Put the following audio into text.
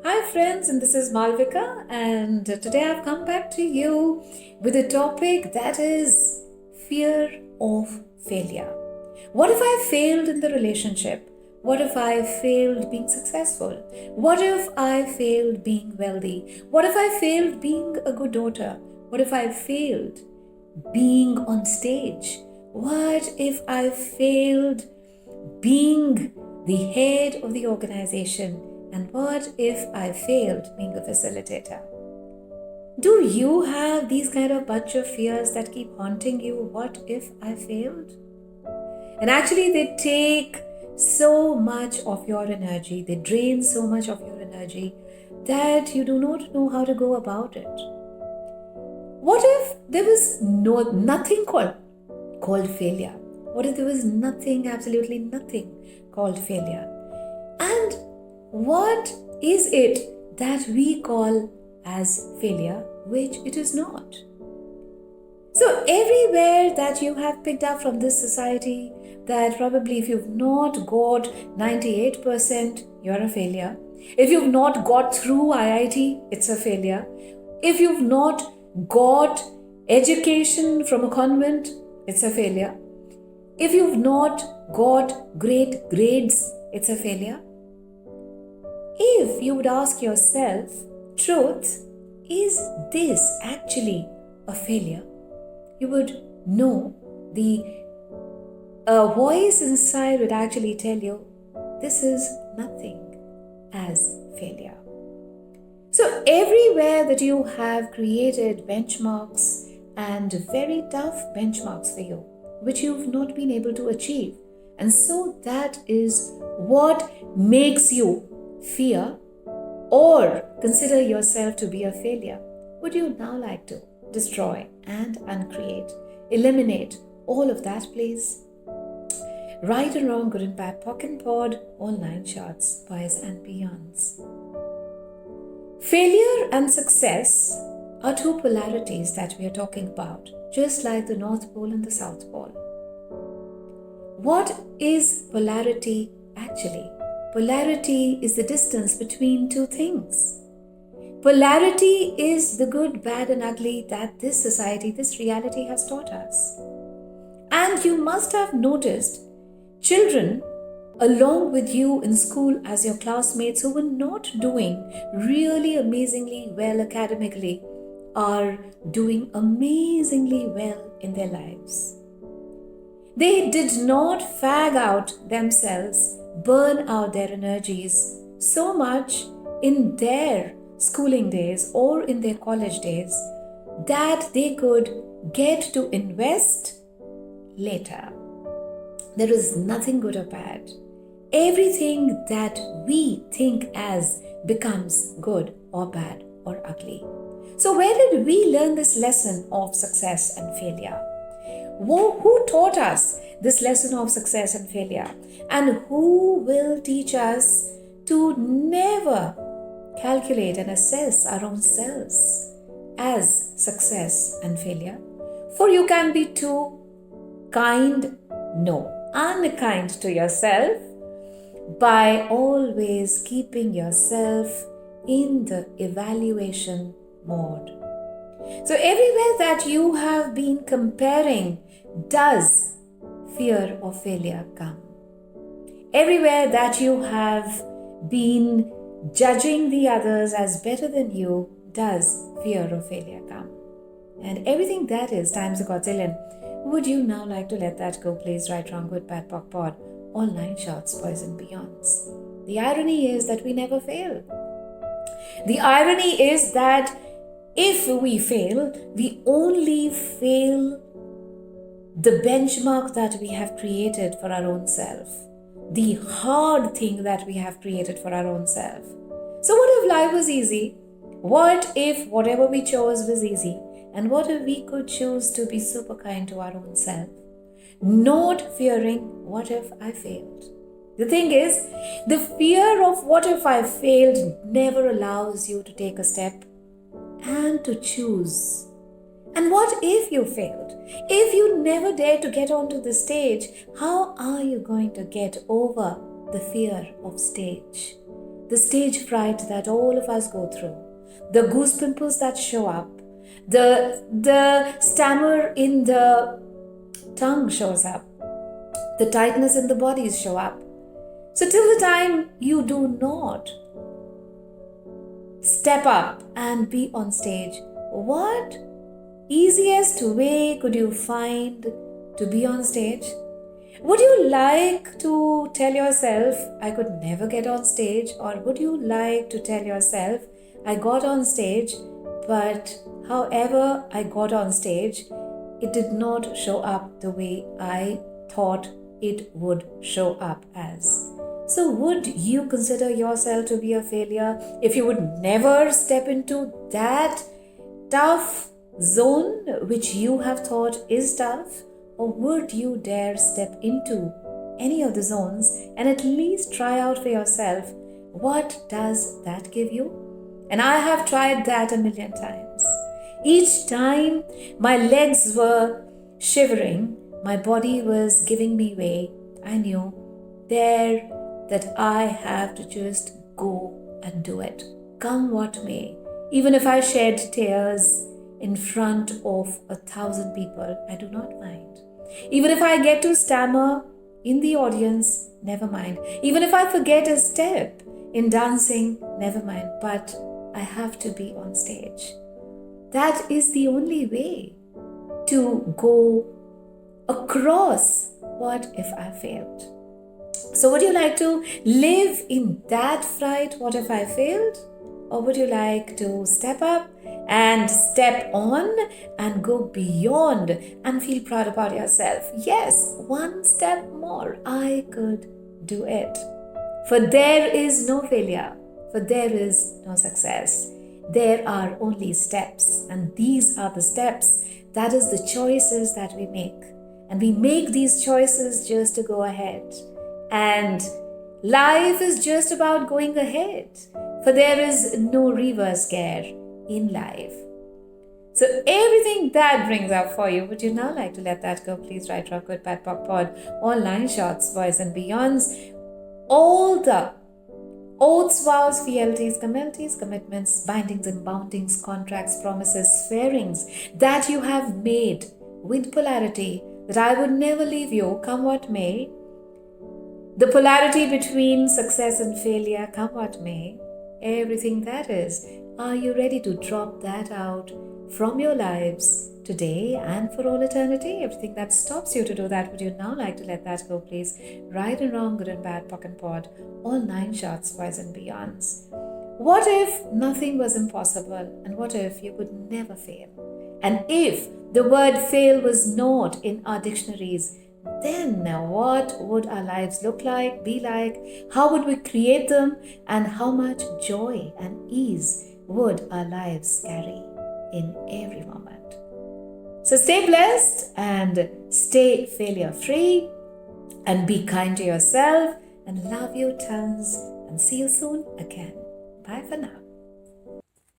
Hi friends, and this is Malvika, and today I've come back to you with a topic that is fear of failure. What if I failed in the relationship? What if I failed being successful? What if I failed being wealthy? What if I failed being a good daughter? What if I failed being on stage? What if I failed being the head of the organization? And what if I failed being a facilitator? Do you have these kind of bunch of fears that keep haunting you? What if I failed? And actually, they take so much of your energy, they drain so much of your energy that you do not know how to go about it. What if there was nothing called failure? What if there was nothing, absolutely nothing called failure? And what is it that we call as failure, which it is not? So everywhere that you have picked up from this society, that probably if you've not got 98%, you're a failure. If you've not got through IIT, it's a failure. If you've not got education from a convent, it's a failure. If you've not got great grades, it's a failure. If you would ask yourself, truth, is this actually a failure? You would know the voice inside would actually tell you, this is nothing as failure. So everywhere that you have created benchmarks and very tough benchmarks for you, which you've not been able to achieve. And so that is what makes you fear or consider yourself to be a failure. Would you now like to destroy and uncreate, eliminate all of that, please? Right and wrong, good and bad, POC and POD, all 9 shots, boys and beyonds. Failure and success are 2 polarities that we are talking about, just like the North Pole and the South Pole. What is polarity actually? Polarity is the distance between 2 things. Polarity is the good, bad, and ugly that this society, this reality has taught us. And you must have noticed children along with you in school as your classmates who were not doing really amazingly well academically are doing amazingly well in their lives. They did not fag out themselves, burn out their energies so much in their schooling days or in their college days that they could get to invest later. There is nothing good or bad. Everything that we think as becomes good or bad or ugly. So where did we learn this lesson of success and failure? Who taught us this lesson of success and failure? And who will teach us to never calculate and assess our own selves as success and failure? For you can be too kind, no, unkind to yourself by always keeping yourself in the evaluation mode. So everywhere that you have been comparing, does fear of failure come? Everywhere that you have been judging the others as better than you, does fear of failure come? And everything that is times a godzillion. Would you now like to let that go, please? Right, wrong, good, bad, POC, POD, all 9 shots, boys and beyonds. The irony is that we never fail. The irony is that if we fail, we only fail the benchmark that we have created for our own self, the hard thing that we have created for our own self. So what if life was easy? What if whatever we chose was easy? And what if we could choose to be super kind to our own self, not fearing what if I failed? The thing is, the fear of what if I failed never allows you to take a step and to choose. And what if you failed? If you never dare to get onto the stage, how are you going to get over the fear of stage? the stage fright that all of us go through, the goose pimples that show up, the stammer in the tongue shows up, the tightness in the bodies show up. So till the time you do not step up and be on stage, what easiest way could you find to be on stage? Would you like to tell yourself, I could never get on stage? Or would you like to tell yourself, I got on stage, but however I got on stage, it did not show up the way I thought it would show up as? So would you consider yourself to be a failure if you would never step into that tough zone which you have thought is tough? Or would you dare step into any of the zones and at least try out for yourself? What does that give you? And I have tried that a million times. Each time my legs were shivering, my body was giving me way. I knew there that I have to just go and do it, come what may. Even if I shed tears in front of 1,000 people, I do not mind. Even if I get to stammer in the audience, never mind. Even if I forget a step in dancing, never mind. But I have to be on stage. That is the only way to go across what if I failed. So would you like to live in that fright, what if I failed? Or would you like to step up and step on and go beyond and feel proud about yourself? Yes, one step more, I could do it. For there is no failure, for there is no success. There are only steps, and these are the steps. That is the choices that we make. And we make these choices just to go ahead. And life is just about going ahead. For there is no reverse gear in life. So everything that brings up for you, would you now like to let that go? Please write Rock Good Bad Pop Pod, online shots, boys and beyonds. All the oaths, vows, fealties, commitments, bindings and boundings, contracts, promises, swearings that you have made with polarity, that I would never leave you, come what may. The polarity between success and failure, come what may. Everything that is, are you ready to drop that out from your lives today and for all eternity? Everything that stops you to do that, would you now like to let that go, please? Right and wrong, good and bad, pock and pod, all 9 shots, boys and beyonds. What if nothing was impossible? And what if you could never fail? And if the word fail was not in our dictionaries, then what would our lives look like, be like? How would we create them? And how much joy and ease would our lives carry in every moment? So stay blessed and stay failure free and be kind to yourself and love you tons, and see you soon again. Bye for now.